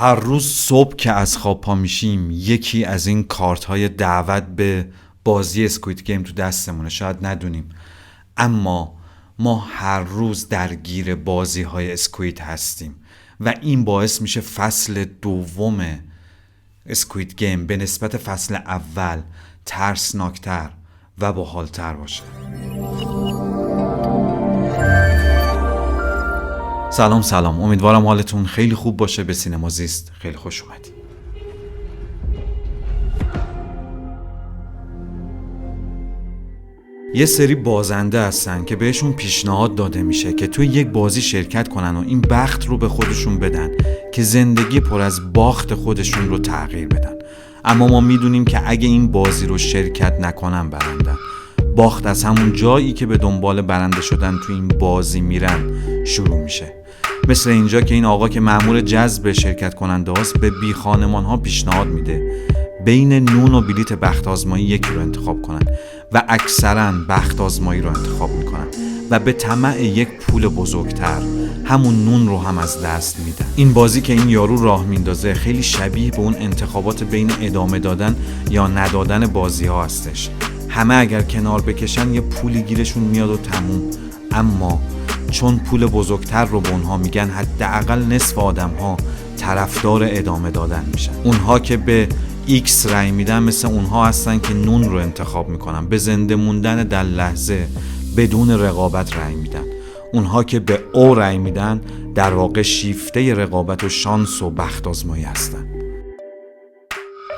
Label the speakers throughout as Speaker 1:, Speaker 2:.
Speaker 1: هر روز صبح که از خواب پا میشیم یکی از این کارت های دعوت به بازی اسکوید گیم تو دستمونه. شاید ندونیم، اما ما هر روز درگیر بازی های اسکوید هستیم و این باعث میشه فصل دوم اسکوید گیم به نسبت فصل اول ترسناکتر و باحالتر باشه. سلام، امیدوارم حالتون خیلی خوب باشه. به سینما زیست خیلی خوش اومدید. یه سری بازنده هستن که بهشون پیشنهاد داده میشه که توی یک بازی شرکت کنن و این بخت رو به خودشون بدن که زندگی پر از باخت خودشون رو تغییر بدن. اما ما میدونیم که اگه این بازی رو شرکت نکنن برندن. باخت از همون جایی که به دنبال برنده شدن توی این بازی میرن شروع میشه. مثل اینجا که این آقا که مأمور جذب شرکت کننده هاست به بی خانمان ها پیشنهاد میده بین نون و بلیت بخت آزمایی یکی رو انتخاب کنن و اکثرا بخت آزمایی رو انتخاب میکنن و به طمع یک پول بزرگتر همون نون رو هم از دست میدن. این بازی که این یارو راه میندازه خیلی شبیه به اون انتخابات بین ادامه دادن یا ندادن بازی ها هستش. همه اگر کنار بکشن یه پولی گیرشون میاد و تموم، اما چون پول بزرگتر رو به اونها میگن حداقل نصف آدم ها طرفدار ادامه دادن میشن. اونها که به X رای میدن مثل اونها هستن که نون رو انتخاب میکنن، به زنده موندن در لحظه بدون رقابت رای میدن. اونها که به O رای میدن در واقع شیفته رقابت و شانس و بخت آزمایی هستن.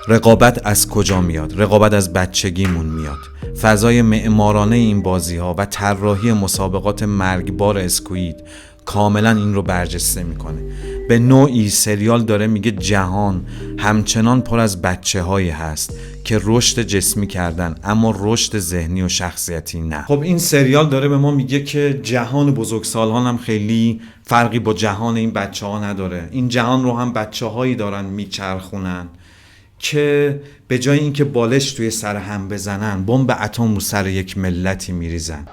Speaker 1: رقابت از کجا میاد؟ رقابت از بچگیمون میاد. فضای معمارانه این بازی ها و طراحی مسابقات مرگبار اسکوید کاملا این رو برجسته میکنه. به نوعی سریال داره میگه جهان همچنان پر از بچه هایی هست که رشد جسمی کردن اما رشد ذهنی و شخصیتی نه. خب این سریال داره به ما میگه که جهان بزرگسالان هم خیلی فرقی با جهان این بچه ها نداره. این جهان رو هم بچه هایی دارن میچرخونن که به جای اینکه بالش توی سر هم بزنن بمب اتم رو سر یک ملتی میریزن.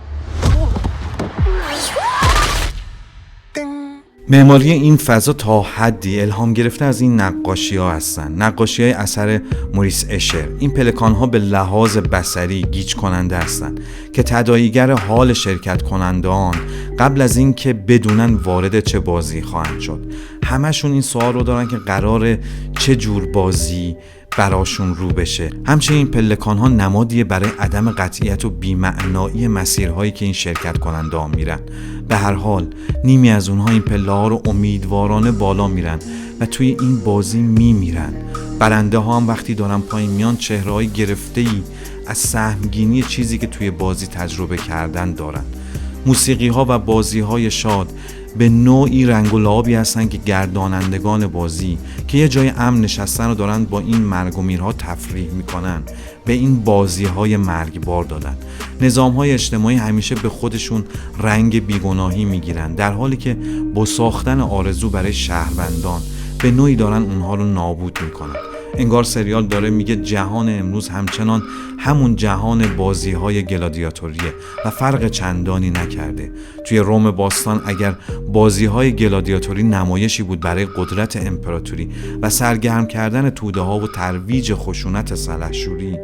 Speaker 1: معماری این فضا تا حدی الهام گرفته از این نقاشی ها هستن. نقاشی های اثر موریس اشر. این پلکان ها به لحاظ بصری گیج کننده هستن که تداعیگر حال شرکت کنندگان قبل از این که بدونن وارد چه بازی خواهند شد. همشون این سوال رو دارن که قراره چه جور بازی براشون رو بشه. همچنین این پلکان ها نمادیه برای عدم قطعیت و بی‌معنایی مسیرهایی که این شرکت کننده ها میرن. به هر حال نیمی از اونها این پله ها رو امیدوارانه بالا میرن و توی این بازی میمیرن. برنده ها هم وقتی دارن پایین میان چهره های گرفته ای از سهمگینی چیزی که توی بازی تجربه کردن دارن. موسیقی ها و بازی های شاد به نوعی رنگ و لعابی هستن که گردانندگان بازی که یه جای امن نشستن و دارن با این مرگ و میرها تفریح میکنن به این بازی های مرگبار دادن. نظام های اجتماعی همیشه به خودشون رنگ بیگناهی میگیرن، در حالی که با ساختن آرزو برای شهروندان به نوعی دارن اونها رو نابود میکنن. انگار سریال داره میگه جهان امروز همچنان همون جهان بازی های گلادیاتوریه و فرق چندانی نکرده. توی روم باستان اگر بازی های گلادیاتوری نمایشی بود برای قدرت امپراتوری و سرگرم کردن توده ها و ترویج خشونت سلحشوری،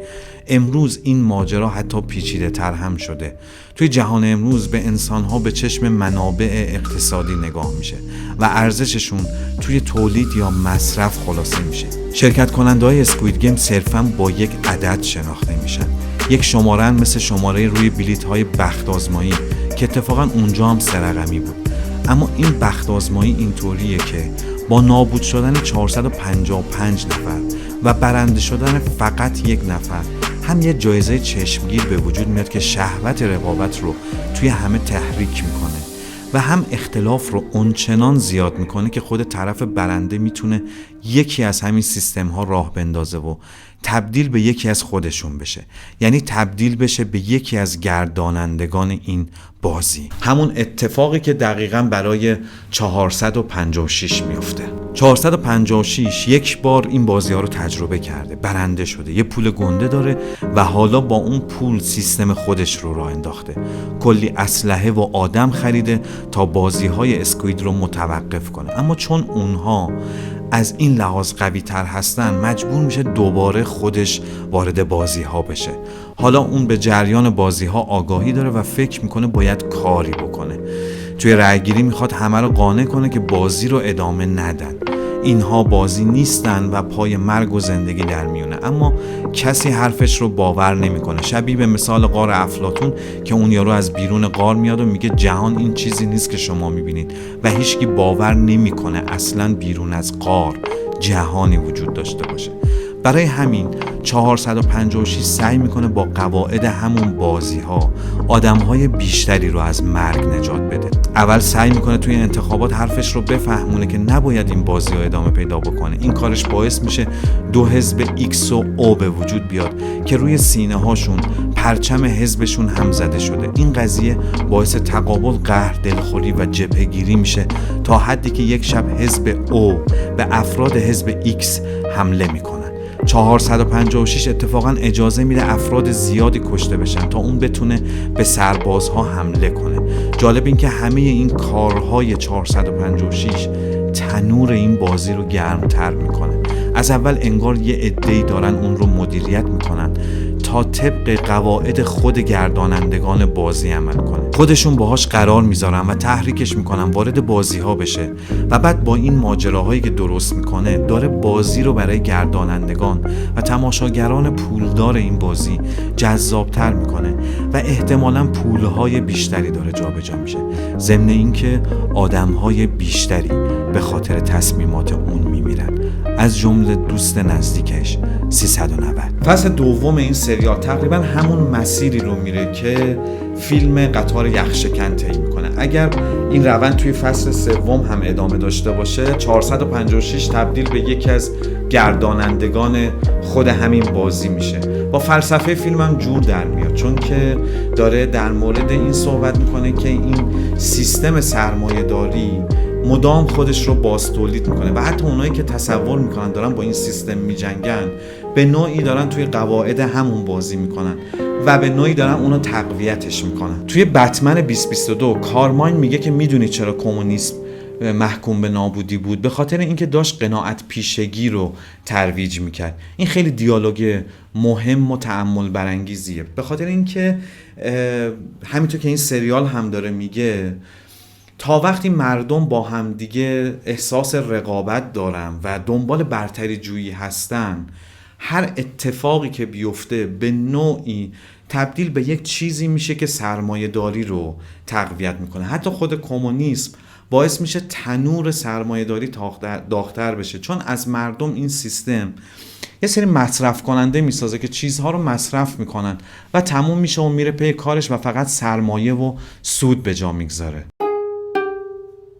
Speaker 1: امروز این ماجرا حتی پیچیده تر هم شده. توی جهان امروز به انسان ها به چشم منابع اقتصادی نگاه میشه و ارزششون توی تولید یا مصرف خلاصه میشه. شرکت کننده های اسکوید گیم صرفاً با یک عدد شناخته میشن. یک شماره مثل شماره روی بلیت های بخت آزمایی که اتفاقاً اونجا هم 3 رقمی بود. اما این بخت آزمایی اینطوریه که با نابود شدن 455 نفر و برنده شدن فقط یک نفر هم یه جایزه چشمگیر به وجود میاد که شهوت رقابت رو توی همه تحریک میکنه و هم اختلاف رو اونچنان زیاد میکنه که خود طرف برنده میتونه یکی از همین سیستم ها راه بندازه و تبدیل به یکی از خودشون بشه، یعنی تبدیل بشه به یکی از گردانندگان این بازی. همون اتفاقی که دقیقاً برای 456 میفته. 456 یک بار این بازی ها رو تجربه کرده، برنده شده، یه پول گنده داره و حالا با اون پول سیستم خودش رو راه انداخته. کلی اسلحه و آدم خریده تا بازی های اسکوید رو متوقف کنه. اما چون اونها از این لحاظ قوی تر هستن مجبور میشه دوباره خودش وارد بازی ها بشه. حالا اون به جریان بازی ها آگاهی داره و فکر میکنه باید کاری بکنه. توی رأیگیری میخواد همه رو قانع کنه که بازی رو ادامه ندن. اینها بازی نیستن و پای مرگ و زندگی در میونه، اما کسی حرفش رو باور نمیکنه. شبیه به مثال غار افلاطون که اون یارو از بیرون غار میاد و میگه جهان این چیزی نیست که شما میبینید و هیچکی باور نمیکنه اصلاً بیرون از غار جهانی وجود داشته باشه. برای همین 456 سعی میکنه با قواعد همون بازی ها آدم های بیشتری رو از مرگ نجات بده. اول سعی میکنه توی انتخابات حرفش رو بفهمونه که نباید این بازی ها ادامه پیدا بکنه. این کارش باعث میشه 2 حزب X و O به وجود بیاد که روی سینه هاشون پرچم حزبشون هم زده شده. این قضیه باعث تقابل، قهر، دلخوری و جبهه‌گیری میشه تا حدی که یک شب حزب O به افراد حزب X حمله میکنه. 456 اتفاقا اجازه میده افراد زیادی کشته بشن تا اون بتونه به سربازها حمله کنه. جالب این که همه این کارهای 456 تنور این بازی رو گرمتر میکنه. از اول انگار یه عده‌ای دارن اون رو مدیریت میکنن تا طبق قواعد خود گردانندگان بازی عمل کنه. خودشون باهاش قرار میذارن و تحریکش میکنن وارد بازی ها بشه و بعد با این ماجراهایی که درست میکنه داره بازی رو برای گردانندگان و تماشاگران پولدار این بازی جذابتر میکنه و احتمالاً پولهای بیشتری داره جابجا میشه، ضمن اینکه آدمهای بیشتری به خاطر تصمیمات اون میمیرن، از جمله دوست نزدیکش 390. فصل دوم این سریال تقریبا همون مسیری رو میره که فیلم قطار یخشکن طی میکنه. اگر این روند توی فصل سوم هم ادامه داشته باشه 456 تبدیل به یکی از گردانندگان خود همین بازی میشه. با فلسفه فیلم هم جور در میاد، چون که داره در مورد این صحبت میکنه که این سیستم سرمایه داری مدام خودش رو باز تولید میکنه و حتی اونایی که تصور میکنن دارن با این سیستم میجنگن به نوعی دارن توی قواعد همون بازی میکنن و به نوعی دارن اونو تقویتش میکنن. توی بتمن 2022 کارماین میگه که میدونی چرا کمونیسم محکوم به نابودی بود؟ به خاطر اینکه داشت قناعت پیشگی رو ترویج میکرد. این خیلی دیالوگ مهم و تأمل برانگیزیه، به خاطر اینکه همینطور که این سریال هم داره میگه تا وقتی مردم با هم دیگه احساس رقابت دارن و دنبال برتری جویی هستن، هر اتفاقی که بیفته به نوعی تبدیل به یک چیزی میشه که سرمایه داری رو تقویت میکنه. حتی خود کمونیسم باعث میشه تنور سرمایه داری داغ‌تر بشه، چون از مردم این سیستم یه سری مصرف کننده میسازه که چیزها رو مصرف میکنن و تموم میشه و میره پی کارش و فقط سرمایه و سود به جا میگذاره.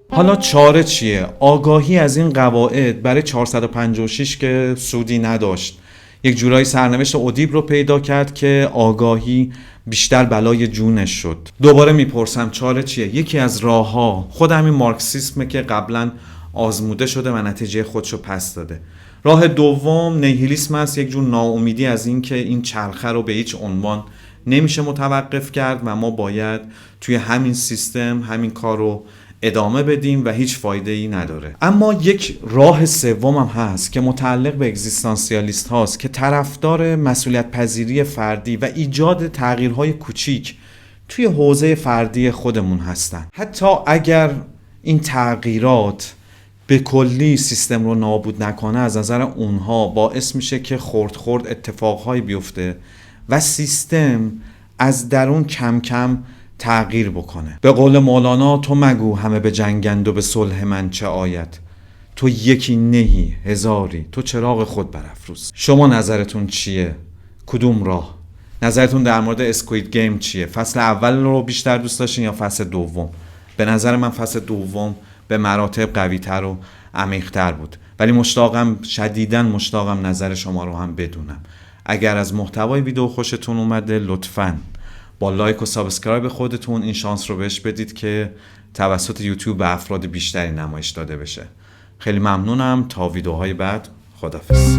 Speaker 1: حالا چاره چیه؟ آگاهی از این قواعد برای 456 که سودی نداشت، یک جورایی سرنوشت اودیب رو پیدا کرد که آگاهی بیشتر بلای جونش شد. دوباره میپرسم چاره چیه؟ یکی از راه‌ها خود همین مارکسیسمه که قبلا آزموده شده و نتیجه خودشو پس داده. راه دوم نیهیلیسم است، یک جور ناامیدی از این که این چرخه رو به هیچ عنوان نمیشه متوقف کرد و ما باید توی همین سیستم همین کار رو ادامه بدیم و هیچ فایده ای نداره. اما یک راه سوم هم هست که متعلق به اگزیستانسیالیست هاست که طرفدار مسئولیت پذیری فردی و ایجاد تغییرهای کوچیک توی حوزه فردی خودمون هستن. حتی اگر این تغییرات به کلی سیستم رو نابود نکنه، از نظر اونها باعث میشه که خرد خرد اتفاقهایی بیفته و سیستم از درون کم کم تغییر بکنه. به قول مولانا تو مگو همه به جنگند و به صلح من چه آید، تو یکی نهی هزاری تو چراغ خود برافروز. شما نظرتون چیه؟ کدوم راه؟ نظرتون در مورد اسکوید گیم چیه؟ فصل اول رو بیشتر دوست داشتین یا فصل دوم؟ به نظر من فصل دوم به مراتب قوی‌تر و عمیق‌تر بود، ولی شدیداً مشتاقم نظر شما رو هم بدونم. اگر از محتوای ویدیو خوشتون اومده لطفاً با لایک و سابسکرایب خودتون این شانس رو بهش بدید که توسط یوتیوب به افراد بیشتری نمایش داده بشه. خیلی ممنونم. تا ویدیوهای بعد، خداحافظ.